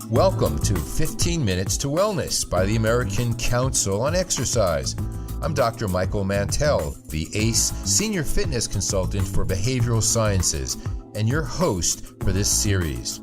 Welcome to 15 Minutes to Wellness by the American Council on Exercise. I'm Dr. Michael Mantell, the ACE Senior Fitness Consultant for Behavioral Sciences, and your host for this series.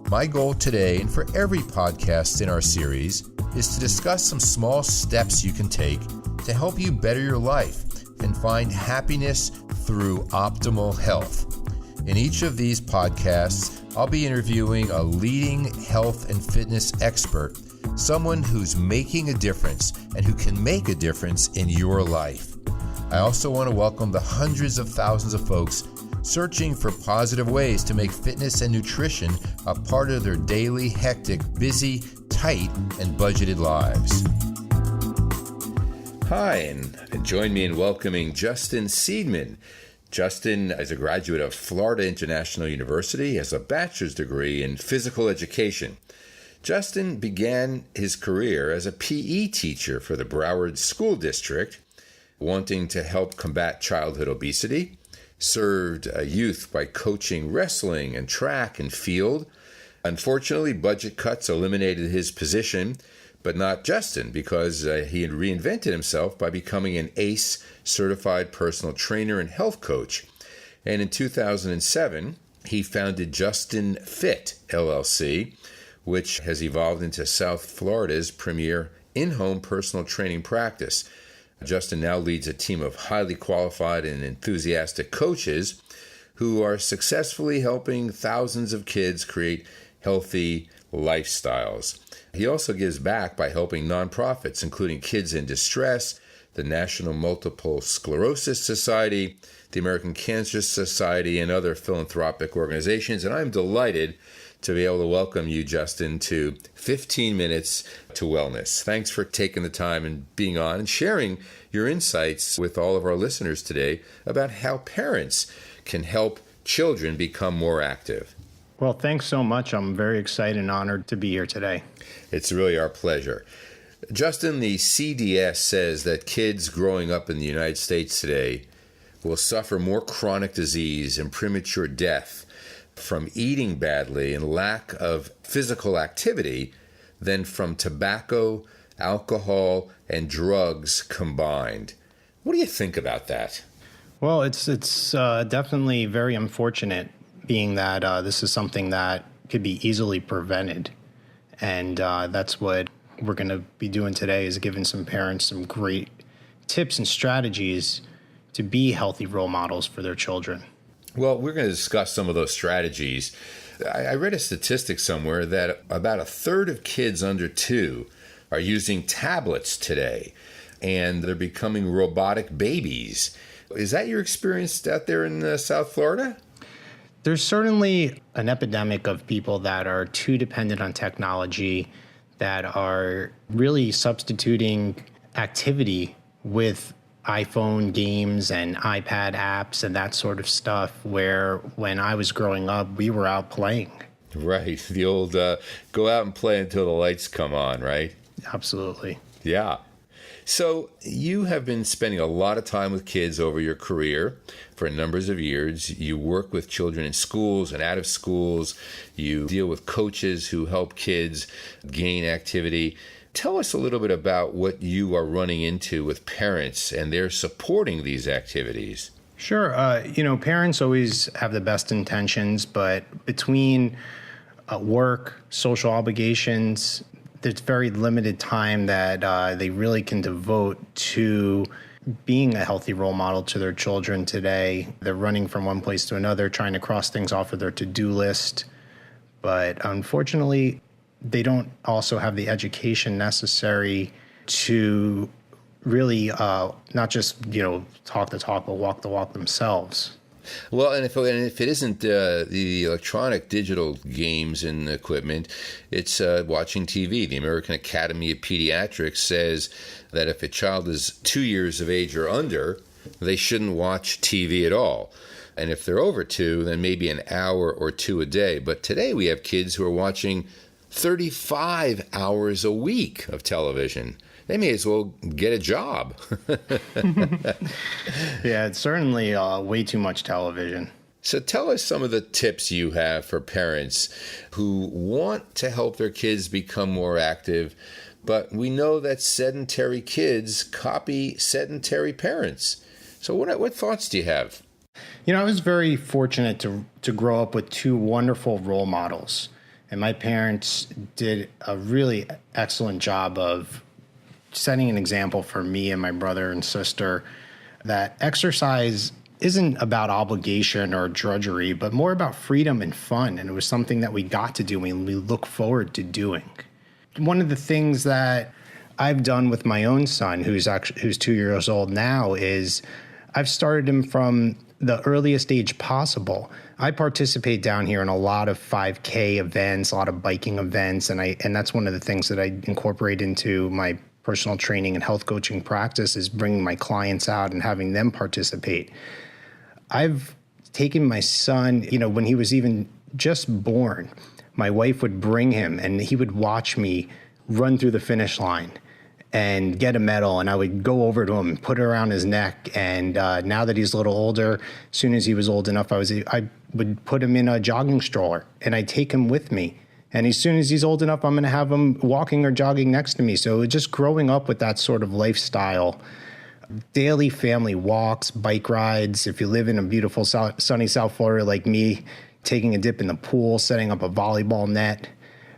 My goal today, and for every podcast in our series, is to discuss some small steps you can take to help you better your life and find happiness through optimal health. In each of these podcasts, I'll be interviewing a leading health and fitness expert, someone who's making a difference and who can make a difference in your life. I also want to welcome the hundreds of thousands of folks searching for positive ways to make fitness and nutrition a part of their daily, hectic, busy, tight, and budgeted lives. Hi, and join me in welcoming Justin Seedman. Justin is a graduate of Florida International University, has a bachelor's degree in physical education. Justin began his career as a PE teacher for the Broward School District, wanting to help combat childhood obesity, served youth by coaching wrestling and track and field. Unfortunately, budget cuts eliminated his position, but not Justin, because he had reinvented himself by becoming an ACE certified personal trainer and health coach. And in 2007, he founded JustinFit, LLC, which has evolved into South Florida's premier in-home personal training practice. Justin now leads a team of highly qualified and enthusiastic coaches who are successfully helping thousands of kids create healthy lifestyles. He also gives back by helping nonprofits, including Kids in Distress, the National Multiple Sclerosis Society, the American Cancer Society, and other philanthropic organizations. And I'm delighted to be able to welcome you, Justin, to 15 Minutes to Wellness. Thanks for taking the time and being on and sharing your insights with all of our listeners today about how parents can help children become more active. Well, thanks so much. I'm very excited and honored to be here today. It's really our pleasure. Justin, the CDS says that kids growing up in the United States today will suffer more chronic disease and premature death from eating badly and lack of physical activity than from tobacco, alcohol, and drugs combined. What do you think about that? Well, it's definitely very unfortunate, being that this is something that could be easily prevented. And that's what we're going to be doing today, is giving some parents some great tips and strategies to be healthy role models for their children. Well, we're going to discuss some of those strategies. I read a statistic somewhere that about a third of kids under 2 are using tablets today, and they're becoming robotic babies. Is that your experience out there in South Florida? There's certainly an epidemic of people that are too dependent on technology, that are really substituting activity with iPhone games and iPad apps and that sort of stuff, where when I was growing up, we were out playing. Right. The old go out and play until the lights come on, right? Absolutely. Yeah. So you have been spending a lot of time with kids over your career for numbers of years. You work with children in schools and out of schools. You deal with coaches who help kids gain activity. Tell us a little bit about what you are running into with parents and they're supporting these activities. Sure. Parents always have the best intentions, but between work, social obligations, there's very limited time that they really can devote to being a healthy role model to their children today. They're running from one place to another, trying to cross things off of their to-do list. But unfortunately, they don't also have the education necessary to really not just, talk the talk, but walk the walk themselves. Well, and if it isn't the electronic digital games and equipment, it's watching TV. The American Academy of Pediatrics says that if a child is 2 years of age or under, they shouldn't watch TV at all. And if they're over 2, then maybe an hour or 2 a day. But today we have kids who are watching 35 hours a week of television. They may as well get a job. Yeah, it's certainly way too much television. So tell us some of the tips you have for parents who want to help their kids become more active, but we know that sedentary kids copy sedentary parents. So what thoughts do you have? I was very fortunate to grow up with two wonderful role models. And my parents did a really excellent job of setting an example for me and my brother and sister that exercise isn't about obligation or drudgery, but more about freedom and fun. And it was something that we got to do and we look forward to doing. One of the things that I've done with my own son, who's 2 years old now, is I've started him from the earliest age possible. I participate down here in a lot of 5K events, a lot of biking events, and that's one of the things that I incorporate into my personal training and health coaching practice is bringing my clients out and having them participate. I've taken my son, when he was even just born, my wife would bring him and he would watch me run through the finish line and get a medal, and I would go over to him and put it around his neck. And now that he's a little older, as soon as he was old enough, I would put him in a jogging stroller and I'd take him with me. And as soon as he's old enough, I'm going to have him walking or jogging next to me. So just growing up with that sort of lifestyle, daily family walks, bike rides. If you live in a beautiful sunny South Florida like me, taking a dip in the pool, setting up a volleyball net,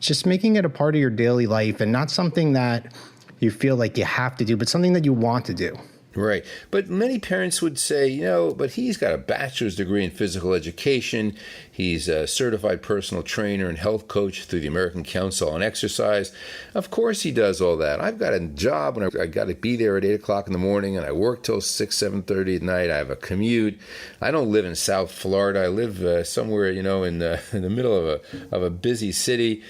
just making it a part of your daily life and not something that you feel like you have to do, but something that you want to do. Right. But many parents would say, but he's got a bachelor's degree in physical education. He's a certified personal trainer and health coach through the American Council on Exercise. Of course he does all that. I've got a job and I got to be there at 8 o'clock in the morning and I work till 7:30 at night. I have a commute. I don't live in South Florida. I live somewhere, in the middle of a busy city.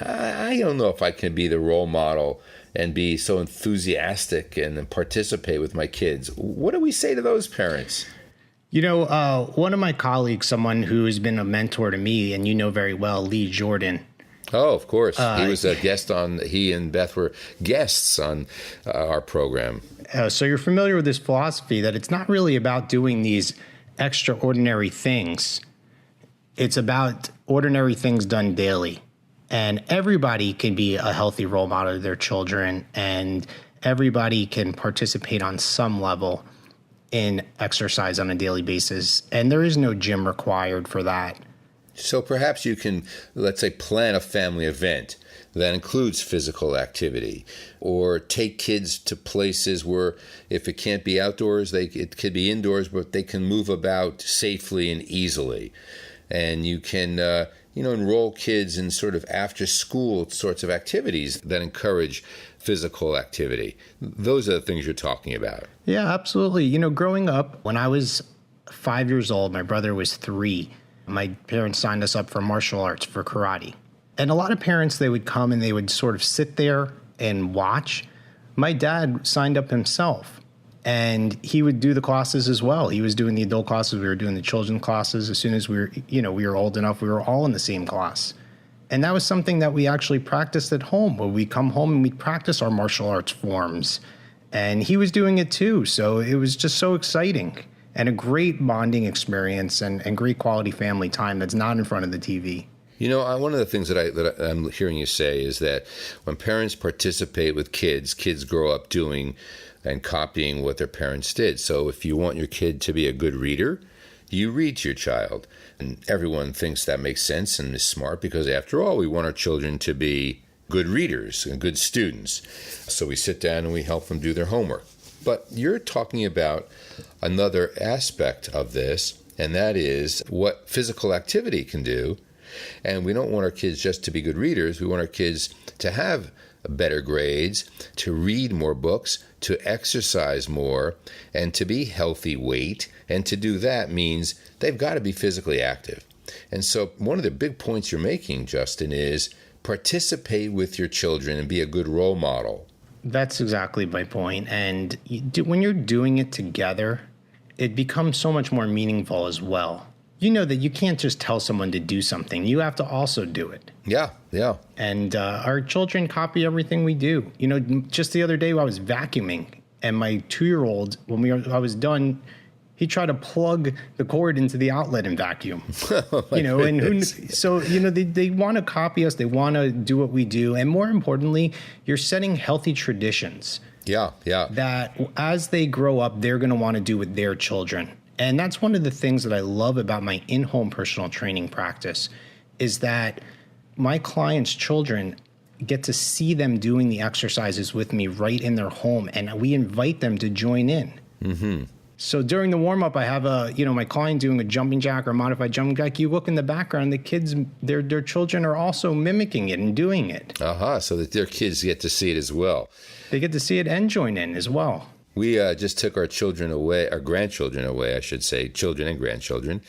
I don't know if I can be the role model and be so enthusiastic and participate with my kids. What do we say to those parents? One of my colleagues, someone who has been a mentor to me, and very well, Lee Jordan. Oh, of course. He was a guest he and Beth were guests on our program. So you're familiar with this philosophy that it's not really about doing these extraordinary things. It's about ordinary things done daily. And everybody can be a healthy role model to their children, and everybody can participate on some level in exercise on a daily basis. And there is no gym required for that. So perhaps you can, let's say, plan a family event that includes physical activity, or take kids to places where if it can't be outdoors, it could be indoors, but they can move about safely and easily. And you can enroll kids in sort of after-school sorts of activities that encourage physical activity. Those are the things you're talking about. Yeah, absolutely. Growing up, when I was 5 years old, my brother was 3. My parents signed us up for martial arts, for karate. And a lot of parents, they would come and they would sort of sit there and watch. My dad signed up himself. And he would do the classes as well. He was doing the adult classes. We were doing the children's classes. As soon as we were old enough, we were all in the same class. And that was something that we actually practiced at home, where we come home and we'd practice our martial arts forms. And he was doing it too. So it was just so exciting and a great bonding experience and great quality family time that's not in front of the TV. One of the things that I'm hearing you say is that when parents participate with kids grow up doing and copying what their parents did. So if you want your kid to be a good reader, you read to your child. And everyone thinks that makes sense and is smart because, after all, we want our children to be good readers and good students. So we sit down and we help them do their homework. But you're talking about another aspect of this, and that is what physical activity can do. And we don't want our kids just to be good readers. We want our kids to have better grades, to read more books, to exercise more, and to be healthy weight. And to do that means they've got to be physically active. And so one of the big points you're making, Justin, is participate with your children and be a good role model. That's exactly my point. And when you're doing it together, it becomes so much more meaningful as well. That you can't just tell someone to do something. You have to also do it. Yeah. And our children copy everything we do. Just the other day I was vacuuming, and my 2-year-old, I was done He tried to plug the cord into the outlet and vacuum. They want to copy us. They want to do what we do. And more importantly, you're setting healthy traditions. Yeah. That as they grow up, they're going to want to do with their children. And that's one of the things that I love about my in-home personal training practice is that my clients' children get to see them doing the exercises with me right in their home. And we invite them to join in. Mm-hmm. So during the warm-up, I have my client doing a jumping jack or a modified jumping jack. You look in the background, the kids, their children are also mimicking it and doing it. So that their kids get to see it as well. They get to see it and join in as well. We just took our grandchildren away, I should say, children and grandchildren,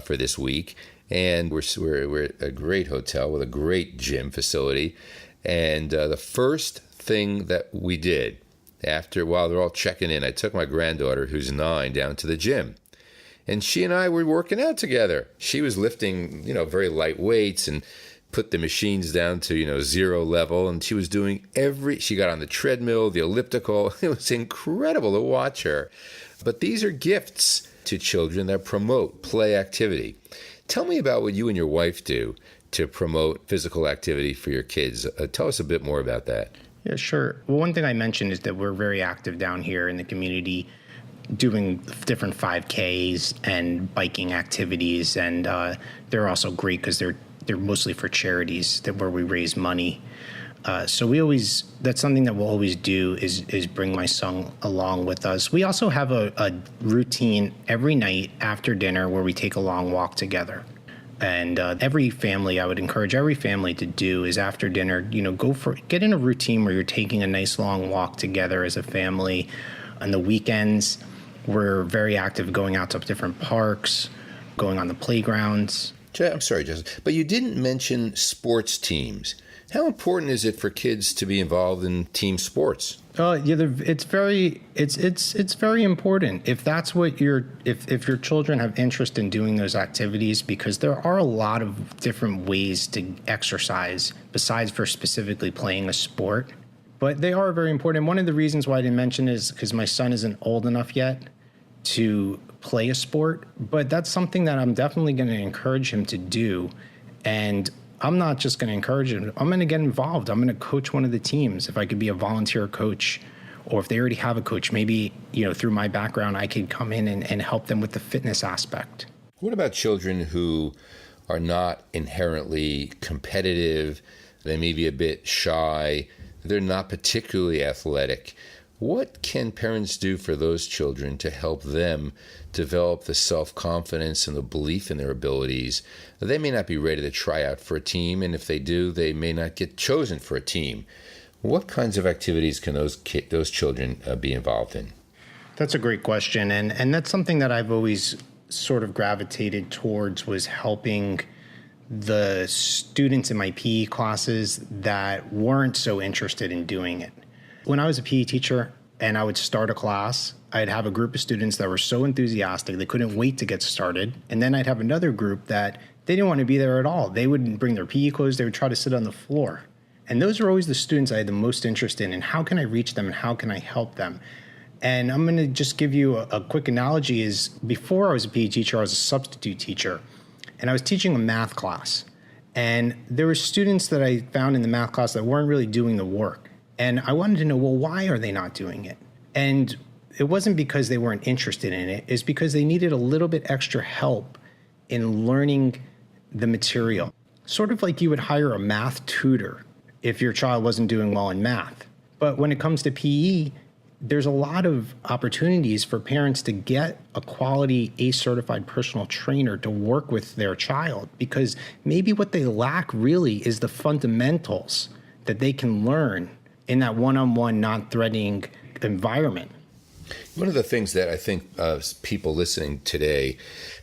for this week. And we're at a great hotel with a great gym facility. And the first thing that we did while they're all checking in, I took my granddaughter, who's 9, down to the gym. And she and I were working out together. She was lifting, very light weights and put the machines down to, 0 level. And she was doing she got on the treadmill, the elliptical. It was incredible to watch her. But these are gifts to children that promote play activity. Tell me about what you and your wife do to promote physical activity for your kids. Tell us a bit more about that. Yeah, sure. Well, one thing I mentioned is that we're very active down here in the community doing different 5Ks and biking activities. And they're also great because they're mostly for charities where we raise money. So that's something that we'll always do is bring my son along with us. We also have a routine every night after dinner where we take a long walk together. And I would encourage every family to do is after dinner, get in a routine where you're taking a nice long walk together as a family. On the weekends, we're very active going out to different parks, going on the playgrounds. I'm sorry, Justin, but you didn't mention sports teams. How important is it for kids to be involved in team sports? It's very important if that's what if your children have interest in doing those activities, because there are a lot of different ways to exercise besides for specifically playing a sport. But they are very important. And one of the reasons why I didn't mention is because my son isn't old enough yet to play a sport. But that's something that I'm definitely going to encourage him to do. And I'm not just going to encourage him. I'm going to get involved. I'm going to coach one of the teams. If I could be a volunteer coach, or if they already have a coach, maybe, through my background, I could come in and help them with the fitness aspect. What about children who are not inherently competitive? They may be a bit shy. They're not particularly athletic. What can parents do for those children to help them develop the self-confidence and the belief in their abilities? They may not be ready to try out for a team, and if they do, they may not get chosen for a team. What kinds of activities can those children be involved in? That's a great question, and that's something that I've always sort of gravitated towards, was helping the students in my PE classes that weren't so interested in doing it. When I was a PE teacher and I would start a class, I'd have a group of students that were so enthusiastic they couldn't wait to get started. And then I'd have another group that they didn't want to be there at all. They wouldn't bring their PE clothes. They would try to sit on the floor. And those are always the students I had the most interest in. And how can I reach them and how can I help them? And I'm going to just give you a quick analogy. Is before I was a PE teacher, I was a substitute teacher. And I was teaching a math class. And there were students that I found in the math class that weren't really doing the work. And I wanted to know, well, why are they not doing it? And it wasn't because they weren't interested in it. It's because they needed a little bit extra help in learning the material. Sort of like you would hire a math tutor if your child wasn't doing well in math. But when it comes to PE, there's a lot of opportunities for parents to get a quality ACE-certified personal trainer to work with their child, because maybe what they lack really is the fundamentals that they can learn in that one-on-one, non-threatening environment. One of the things that I think people listening today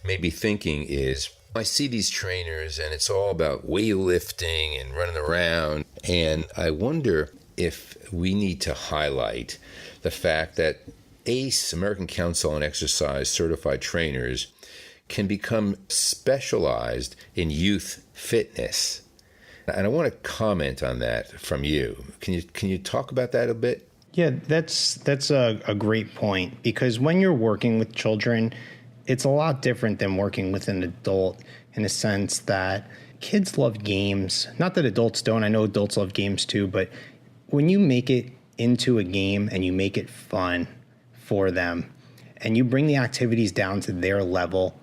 may be thinking is, I see these trainers and it's all about weightlifting and running around, and I wonder if we need to highlight the fact that ACE, American Council on Exercise certified trainers, can become specialized in youth fitness. And I want to comment on that from you. Can you talk about that a bit? Yeah, that's a great point, because when you're working with children, it's a lot different than working with an adult, in a sense that kids love games. Not that adults don't. I know adults love games too, but when you make it into a game and you make it fun for them and you bring the activities down to their level,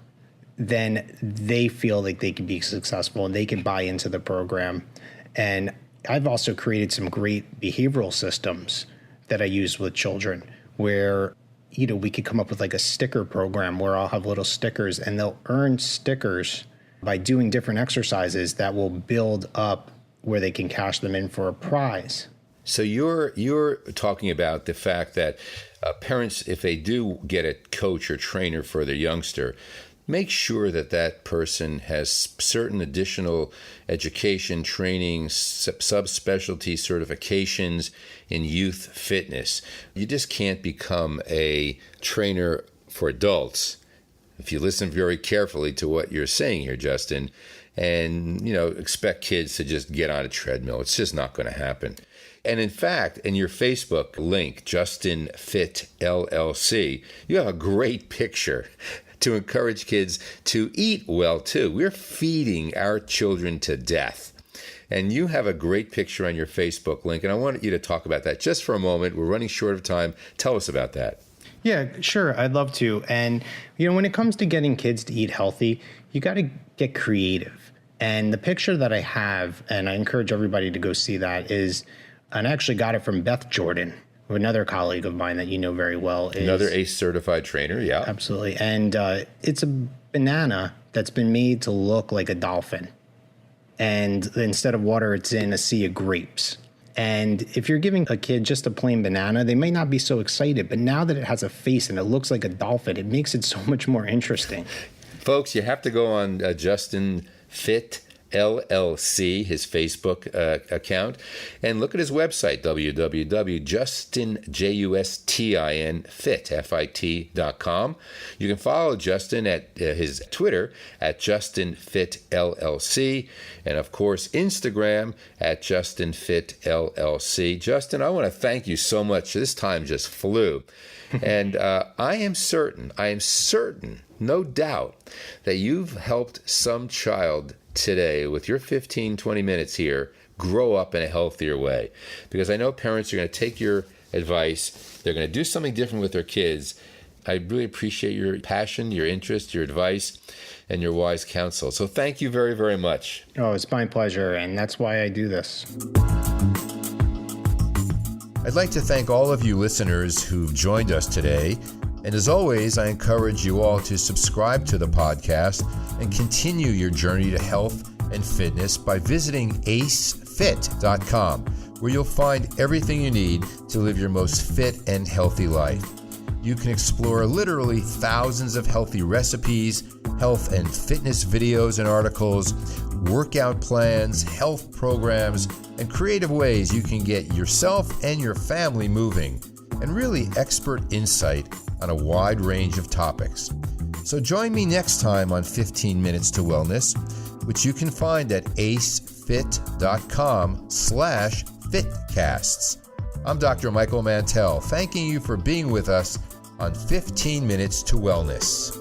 then they feel like they can be successful and they can buy into the program. And I've also created some great behavioral systems that I use with children where, we could come up with like a sticker program where I'll have little stickers and they'll earn stickers by doing different exercises that will build up where they can cash them in for a prize. So you're talking about the fact that parents, if they do get a coach or trainer for their youngster, make sure that that person has certain additional education, training, subspecialty certifications in youth fitness. You just can't become a trainer for adults, if you listen very carefully to what you're saying here, Justin, and expect kids to just get on a treadmill. It's just not going to happen. And in fact, in your Facebook link, JustinFit LLC, you have a great picture to encourage kids to eat well too. We're feeding our children to death. And you have a great picture on your Facebook link, and I want you to talk about that just for a moment. We're running short of time. Tell us about that. Yeah, sure. I'd love to. And, when it comes to getting kids to eat healthy, you got to get creative. And the picture that I have, and I encourage everybody to go see that, is, and I actually got it from Beth Jordan, another colleague of mine that you know very well. Another ACE certified trainer, yeah. Absolutely. And it's a banana that's been made to look like a dolphin. And instead of water, it's in a sea of grapes. And if you're giving a kid just a plain banana, they may not be so excited. But now that it has a face and it looks like a dolphin, it makes it so much more interesting. Folks, you have to go on JustinFit LLC, his Facebook account, and look at his website, www.justinfit.com. You can follow Justin at his Twitter at JustinFitLLC, and of course Instagram at JustinFitLLC. Justin, I want to thank you so much. This time just flew. And I am certain, no doubt, that you've helped some child today with your 15-20 minutes here grow up in a healthier way, because I know parents are going to take your advice. They're going to do something different with their kids. I really appreciate your passion, your interest, your advice, and your wise counsel. So thank you very, very much. Oh, it's my pleasure, and that's why I do this. I'd like to thank all of you listeners who've joined us today. And as always, I encourage you all to subscribe to the podcast and continue your journey to health and fitness by visiting acefit.com, where you'll find everything you need to live your most fit and healthy life. You can explore literally thousands of healthy recipes, health and fitness videos and articles, workout plans, health programs, and creative ways you can get yourself and your family moving, and really expert insight on a wide range of topics. So join me next time on 15 Minutes to Wellness, which you can find at acefit.com/fitcasts. I'm Dr. Michael Mantell, thanking you for being with us on 15 Minutes to Wellness.